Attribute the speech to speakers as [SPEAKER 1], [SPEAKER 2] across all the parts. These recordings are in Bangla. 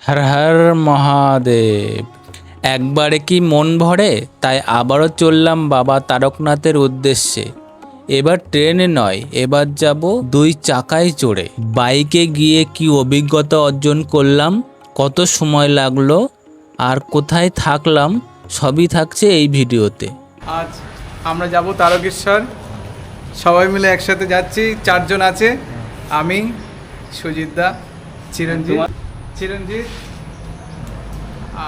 [SPEAKER 1] হর হর মহাদেব। একবারে কি মন ভরে, তাই আবারও চললাম বাবা তারকনাথের উদ্দেশ্যে। এবার ট্রেনে নয়, এবার যাব 2 চাকায় চড়ে। বাইকে গিয়ে কি অভিজ্ঞতা অর্জন করলাম, কত সময় লাগলো আর কোথায় থাকলাম, সবই থাকছে এই ভিডিওতে।
[SPEAKER 2] আজ আমরা যাব তারকেশ্বর, সবাই মিলে একসাথে যাচ্ছি। 4 জন আছে, আমি, সুজিত দা, চিরঞ্জিত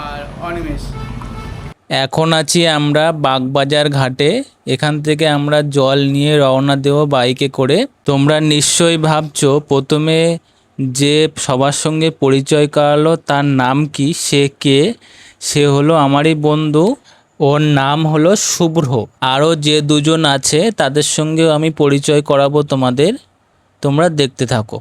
[SPEAKER 2] আর অনিমেষ।
[SPEAKER 1] এখন আছি আমরা বাগবাজার ঘাটে। এখান থেকে আমরা জল নিয়ে রওনা দেব বাইকে করে। তোমরা নিশ্চয়ই ভাবছো প্রথমে যে সবার সঙ্গে পরিচয় করালো তার নাম কি, সে কে? সে হলো আমারই বন্ধু, ওর নাম হলো শুভ্র। আরও যে 2 জন আছে তাদের সঙ্গেও আমি পরিচয় করাবো তোমাদের, তোমরা দেখতে থাকো।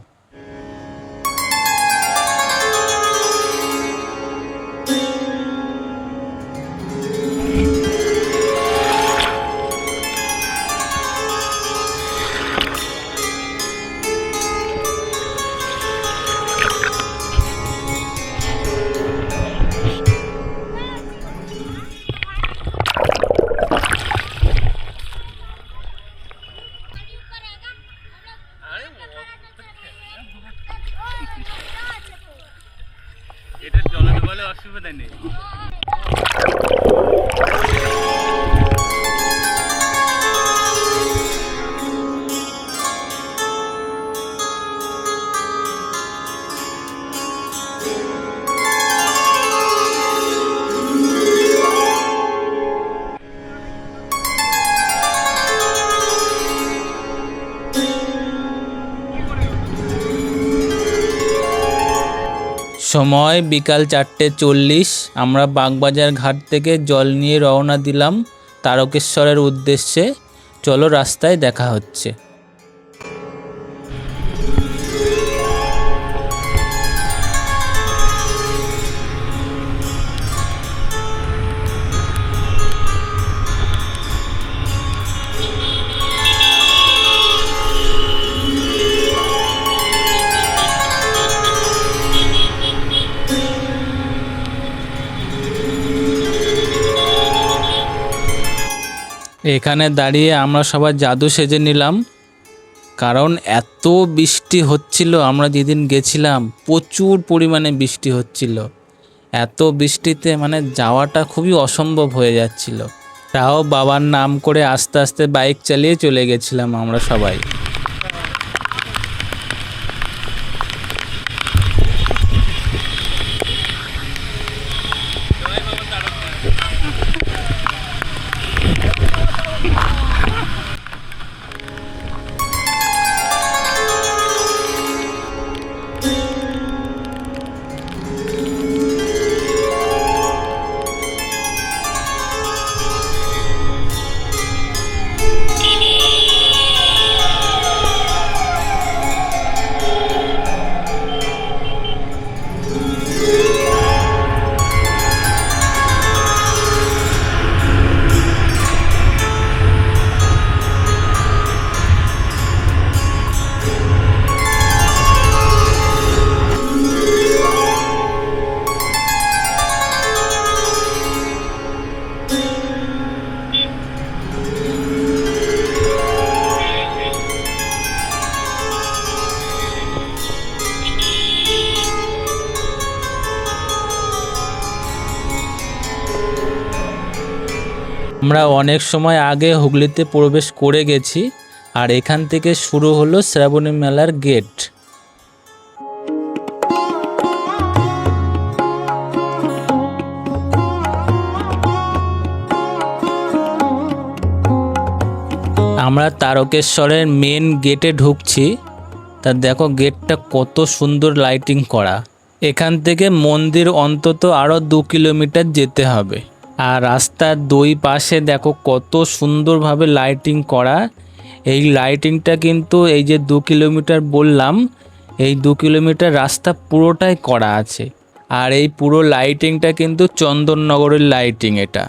[SPEAKER 3] এটা জলে বলে অসুবিধা নেই।
[SPEAKER 1] সময় বিকাল 4:40। আমরা বাগবাজার ঘাট থেকে জল নিয়ে রওনা দিলাম তারকেশ্বরের উদ্দেশ্যে। চলো, রাস্তায় দেখা হচ্ছে। এখানে দাঁড়িয়ে আমরা সবাই জাদু সেজে নিলাম, কারণ এত বৃষ্টি হচ্ছিল। আমরা যেদিন গেছিলাম প্রচুর পরিমাণে বৃষ্টি হচ্ছিল। এত বৃষ্টিতে যাওয়াটা খুবই অসম্ভব হয়ে যাচ্ছিল। তাও বাবার নাম করে আস্তে আস্তে বাইক চালিয়ে চলে গেছিলাম আমরা সবাই। আমরা অনেক সময় আগে হুগলিতে প্রবেশ করে গেছি, আর এখান থেকে শুরু হলো শ্রাবণী মেলার গেট। আমরা তারকেশ্বরের মেন গেটে ঢুকছি। তা দেখো গেটটা কত সুন্দর লাইটিং করা। এখান থেকে মন্দির অন্তত আরও 2 কিলোমিটার যেতে হবে। আর রাস্তার 2 পাশে দেখো কত সুন্দরভাবে লাইটিং করা। এই লাইটিংটা কিন্তু এই যে 2 কিলোমিটার বললাম, এই 2 কিলোমিটার রাস্তা পুরোটাই করা আছে। আর এই পুরো লাইটিংটা কিন্তু চন্দননগরের লাইটিং এটা।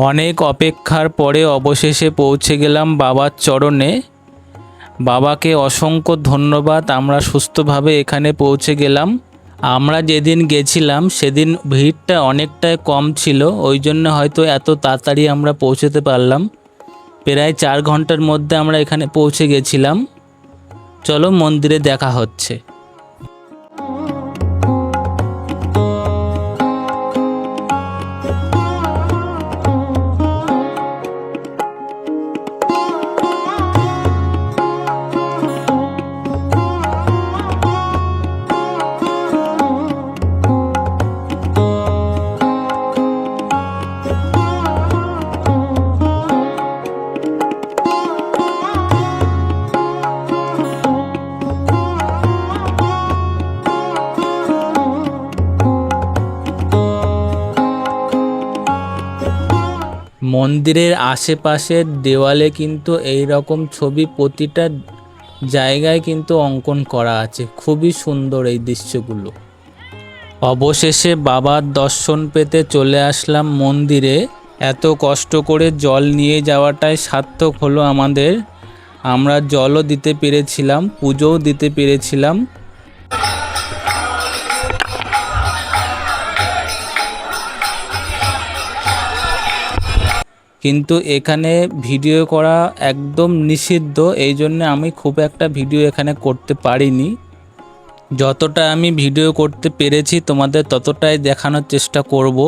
[SPEAKER 1] অনেক অপেক্ষার পরে অবশেষে পৌঁছে গেলাম বাবার চরণে। বাবাকে অসংখ্য ধন্যবাদ, আমরা সুস্থভাবে এখানে পৌঁছে গেলাম। আমরা যেদিন গেছিলাম সেদিন ভিড়টা অনেকটাই কম ছিল, ওই জন্য হয়তো এত তাড়াতাড়ি আমরা পৌঁছতে পারলাম। প্রায় 4 ঘন্টার মধ্যে আমরা এখানে পৌঁছে গেছিলাম। চলো মন্দিরে দেখা হচ্ছে। মন্দিরের আশেপাশের দেওয়ালে কিন্তু এই রকম ছবি প্রতিটা জায়গায় কিন্তু অঙ্কন করা আছে। খুবই সুন্দর এই দৃশ্যগুলো। অবশেষে বাবার দর্শন পেতে চলে আসলাম মন্দিরে। এত কষ্ট করে জল নিয়ে যাওয়াটাই সার্থক হলো আমাদের। আমরা জলও দিতে পেরেছিলাম, পুজোও দিতে পেরেছিলাম। কিন্তু এখানে ভিডিও করা একদম নিষিদ্ধ, এই জন্য আমি খুব একটা ভিডিও এখানে করতে পারিনি। যতটা আমি ভিডিও করতে পেরেছি তোমাদের ততটাই দেখানোর চেষ্টা করব।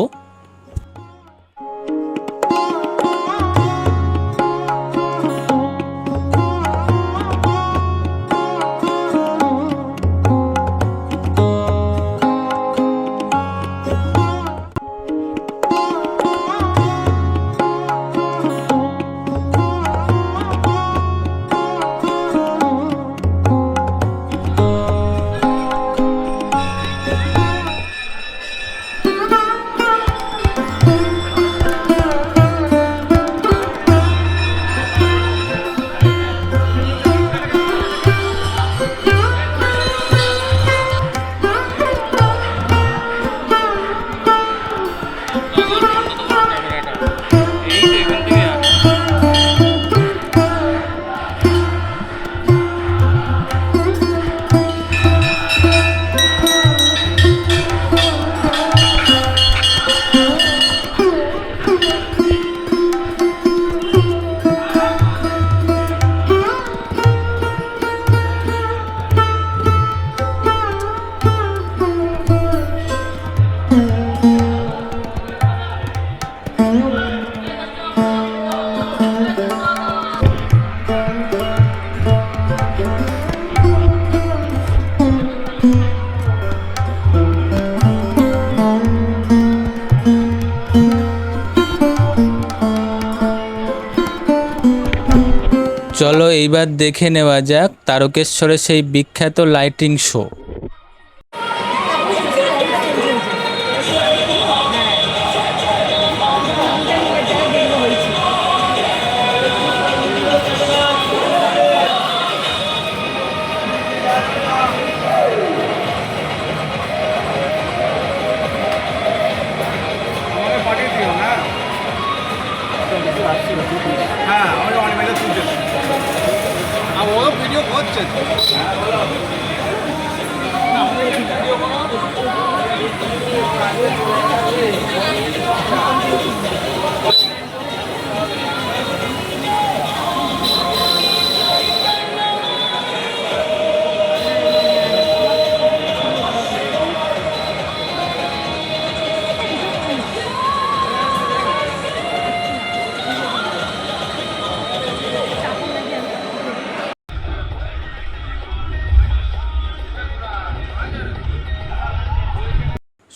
[SPEAKER 1] চলো এইবার দেখে নেওয়া যাক তারকেশ্বরের সেই বিখ্যাত লাইটিং শো।
[SPEAKER 2] হ্যাঁ আমাকে অনেক মেয়েটা তুলছে, আমার ভিডিও করছে।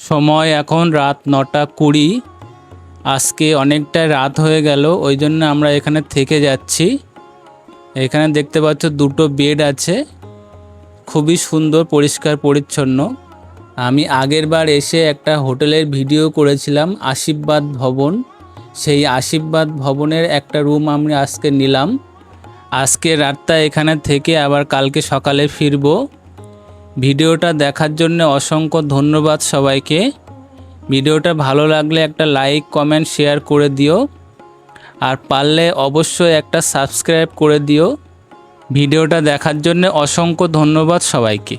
[SPEAKER 1] সময় এখন রাত 9:20। আজকে অনেকটা রাত হয়ে গেল, ওই জন্য আমরা এখানে থেকে যাচ্ছি। এখানে দেখতে পাচ্ছ 2টো বেড আছে, খুবই সুন্দর পরিষ্কার পরিচ্ছন্ন। আমি আগের বার এসে একটা হোটেলের ভিডিও করেছিলাম আশীর্বাদ ভবন, সেই আশীর্বাদ ভবনের একটা রুম আমি আজকে নিলাম। আজকে রাতটা এখানে থেকে আবার কালকে সকালে ফিরবো। ভিডিওটা দেখার জন্য অসংখ্য ধন্যবাদ সবাইকে। ভিডিওটা ভালো লাগলে একটা লাইক কমেন্ট শেয়ার করে দিও। আর পারলে অবশ্যই একটা সাবস্ক্রাইব করে দিও। ভিডিওটা দেখার জন্য অসংখ্য ধন্যবাদ সবাইকে।